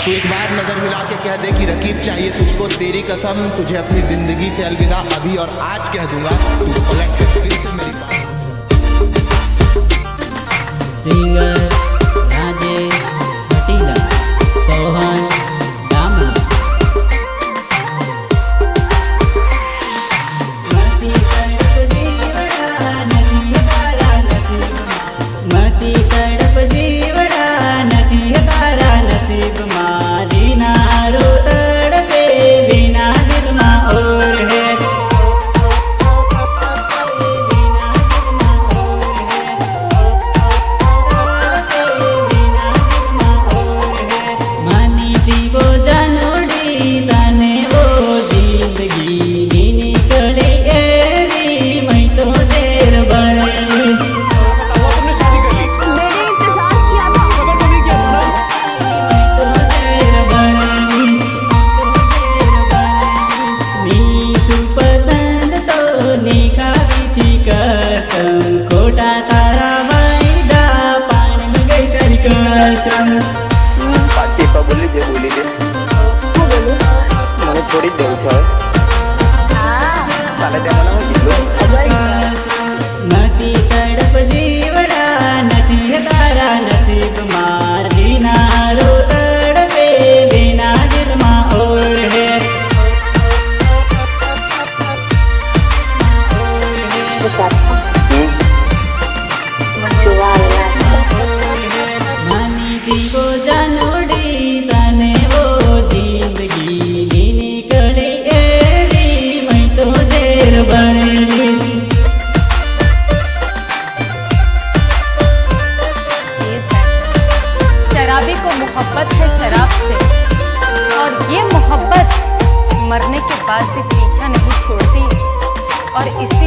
तू एक बार नजर मिला के कह दे कि रकीब चाहिए तुझको, तेरी कसम तुझे अपनी जिंदगी से अलविदा अभी और आज कह दूंगा। तू कलेक्ट दिल से मेरी बात। सिंगर राजेश पाटील, सोहन दामा। मती तड़प जीवड़ा नहीं तारा नसीब, मती तड़प जीवड़ा नहीं तारा नसीब माँ। जीना रो तड़पे बिना दिल माँ और है, वो जानोड़ी तने वो जिंदगी निकले एरी मैं तो देर बड़ी। तुमने शादी कर ली? मैंने इंतजार किया था। खबर तो नहीं किया था ना? तो देर बड़ी, नी तू पसंद तो निकाली थी कसम, खोटा तारा वायदा पानी में गई तेरी कसम। पार्टी पर बोली दे મને થોડી જ દેવું છે કાલે તે મને કીધું નથી તડપ જીવડા નથી તારા નસીબ માર જીના રો તડપે बिना दिल माँ और है। मानी थी वो जानोड़ी तने वो जिंदगी निकली एरी मैं तो देर बड़ी। शराबी को मोहब्बत है शराब से, और ये मोहब्बत मरने के बाद भी पीछा नहीं छोड़ती, और इस